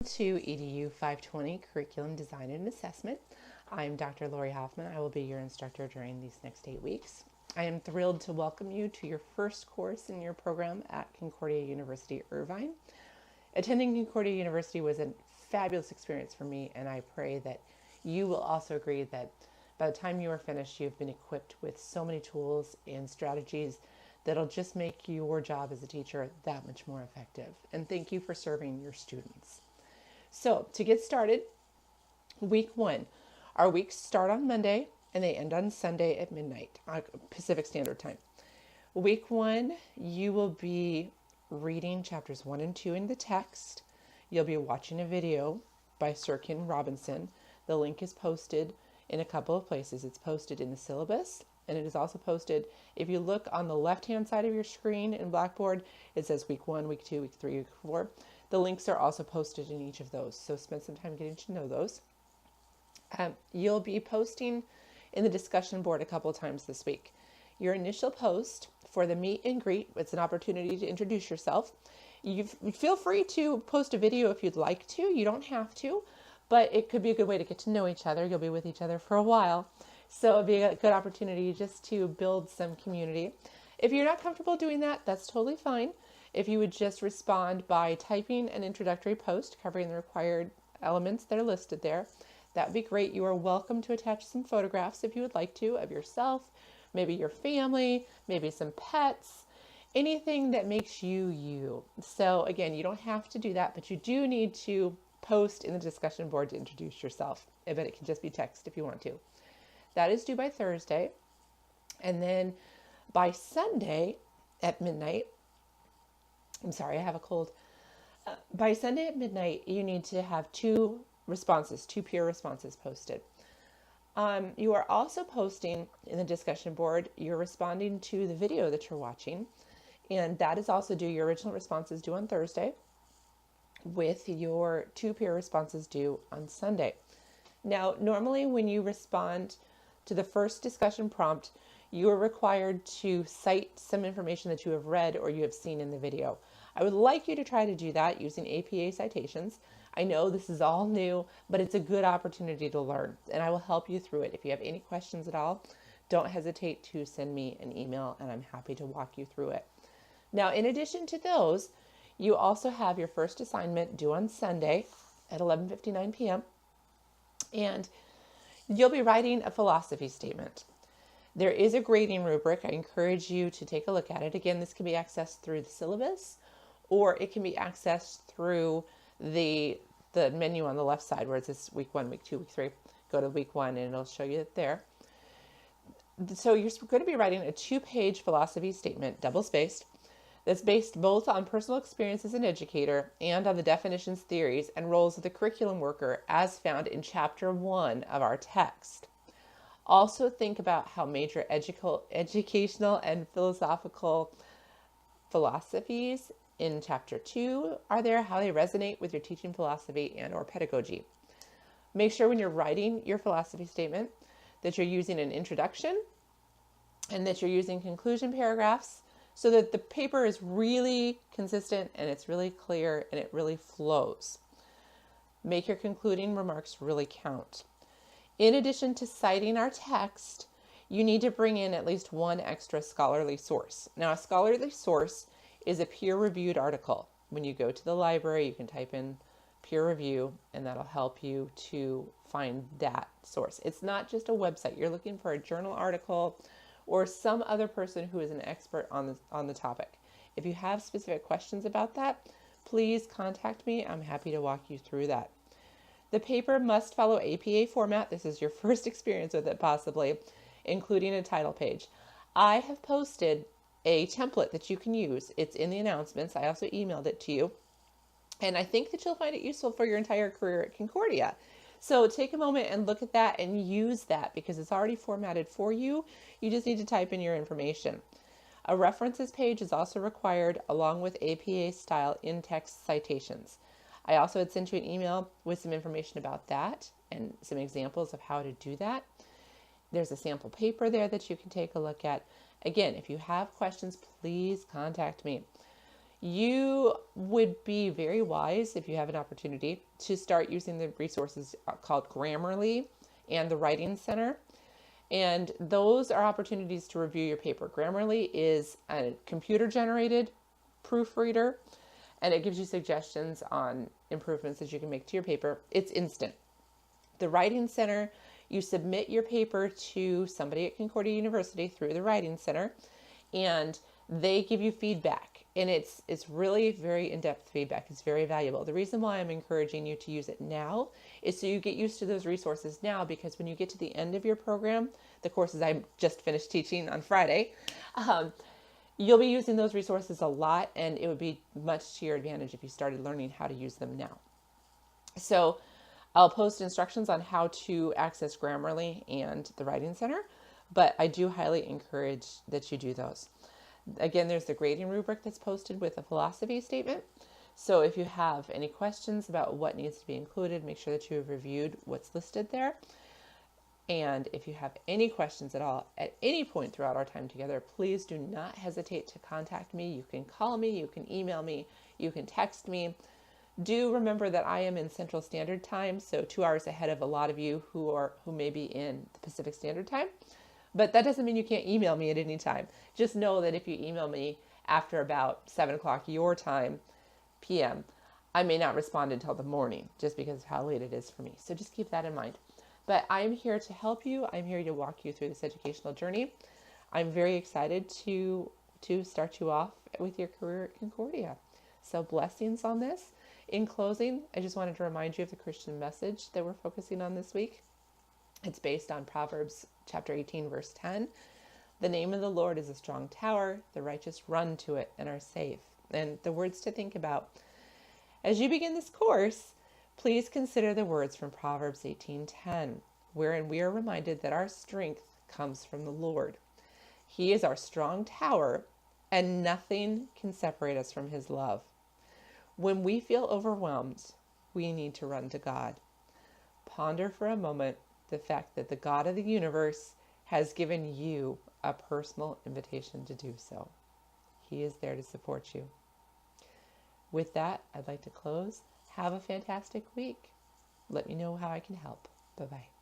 To EDU 520 Curriculum Design and Assessment. I'm Dr. Lori Hoffman. I will be your instructor during these next 8 weeks. I am thrilled to welcome you to your first course in your program at Concordia University, Irvine. Attending Concordia University was a fabulous experience for me, and I pray that you will also agree that by the time you are finished, you've been equipped with so many tools and strategies that'll just make your job as a teacher that much more effective. And thank you for serving your students. So to get started, week one, our weeks start on Monday and they end on Sunday at midnight, Pacific Standard Time. Week one, you will be reading chapters 1 and 2 in the text. You'll be watching a video by Sir Ken Robinson. The link is posted in a couple of places. It's posted in the syllabus, and it is also posted, if you look on the left-hand side of your screen in Blackboard, it says week 1, week 2, week 3, week 4. The links are also posted in each of those, so spend some time getting to know those. You'll be posting in the discussion board a couple of times this week. Your initial post for the meet and greet, it's an opportunity to introduce yourself. You feel free to post a video if you'd like to. You don't have to, but it could be a good way to get to know each other. You'll be with each other for a while, so it'll be a good opportunity just to build some community. If you're not comfortable doing that, that's totally fine. If you would just respond by typing an introductory post covering the required elements that are listed there, that would be great. You are welcome to attach some photographs if you would like to of yourself, maybe your family, maybe some pets, anything that makes you you. So again, you don't have to do that, but you do need to post in the discussion board to introduce yourself. But it can just be text if you want to. That is due by Thursday. And then by Sunday at midnight, I'm sorry, I have a cold. By Sunday at midnight, you need to have two peer responses posted. You are also posting in the discussion board, you're responding to the video that you're watching, and that is also due, your original response is due on Thursday, with your 2 peer responses due on Sunday. Now, normally when you respond to the first discussion prompt, you are required to cite some information that you have read or you have seen in the video. I would like you to try to do that using APA citations. I know this is all new, but it's a good opportunity to learn, and I will help you through it. If you have any questions at all, don't hesitate to send me an email, and I'm happy to walk you through it. Now, in addition to those, you also have your first assignment due on Sunday at 11:59 p.m., and you'll be writing a philosophy statement. There is a grading rubric. I encourage you to take a look at it. Again, this can be accessed through the syllabus, or it can be accessed through the menu on the left side where it says week 1, week 2, week 3. Go to week 1 and it'll show you it there. So you're going to be writing a 2-page philosophy statement, double-spaced, that's based both on personal experience as an educator and on the definitions, theories, and roles of the curriculum worker as found in chapter 1 of our text. Also think about how major educational and philosophical philosophies in chapter 2 are there, how they resonate with your teaching philosophy and or pedagogy. Make sure when you're writing your philosophy statement that you're using an introduction and that you're using conclusion paragraphs so that the paper is really consistent and it's really clear and it really flows. Make your concluding remarks really count. In addition to citing our text, you need to bring in at least one extra scholarly source. Now, a scholarly source is a peer-reviewed article. When you go to the library, you can type in peer review, and that'll help you to find that source. It's not just a website. You're looking for a journal article or some other person who is an expert on the topic. If you have specific questions about that, please contact me. I'm happy to walk you through that. The paper must follow APA format. This is your first experience with it possibly, including a title page. I have posted a template that you can use. It's in the announcements. I also emailed it to you. And I think that you'll find it useful for your entire career at Concordia. So take a moment and look at that and use that because it's already formatted for you. You just need to type in your information. A references page is also required along with APA style in-text citations. I also had sent you an email with some information about that and some examples of how to do that. There's a sample paper there that you can take a look at. Again, if you have questions, please contact me. you would be very wise, if you have an opportunity, to start using the resources called Grammarly and the Writing Center. And those are opportunities to review your paper. Grammarly is a computer-generated proofreader, and it gives you suggestions on improvements that you can make to your paper. It's instant. The Writing Center, you submit your paper to somebody at Concordia University through the Writing Center, and they give you feedback. And it's really very in-depth feedback. It's very valuable. The reason why I'm encouraging you to use it now is so you get used to those resources now, because when you get to the end of your program, the courses I just finished teaching on Friday, you'll be using those resources a lot, and it would be much to your advantage if you started learning how to use them now. So I'll post instructions on how to access Grammarly and the Writing Center, but I do highly encourage that you do those. Again, there's the grading rubric that's posted with a philosophy statement. So if you have any questions about what needs to be included, make sure that you have reviewed what's listed there. And if you have any questions at all at any point throughout our time together, please do not hesitate to contact me. You can call me, you can email me, you can text me. Do remember that I am in Central Standard Time, so 2 hours ahead of a lot of you who may be in the Pacific Standard Time. But that doesn't mean you can't email me at any time. Just know that if you email me after about 7 o'clock your time, p.m., I may not respond until the morning, just because of how late it is for me. So just keep that in mind. But I'm here to help you. I'm here to walk you through this educational journey. I'm very excited to start you off with your career at Concordia. So blessings on this. In closing, I just wanted to remind you of the Christian message that we're focusing on this week. It's based on Proverbs chapter 18, verse 10. The name of the Lord is a strong tower. The righteous run to it and are safe. And the words to think about. As you begin this course, please consider the words from Proverbs 18:10, wherein we are reminded that our strength comes from the Lord. He is our strong tower, and nothing can separate us from his love. When we feel overwhelmed, we need to run to God. Ponder for a moment the fact that the God of the universe has given you a personal invitation to do so. He is there to support you. With that, I'd like to close. Have a fantastic week. Let me know how I can help. Bye-bye.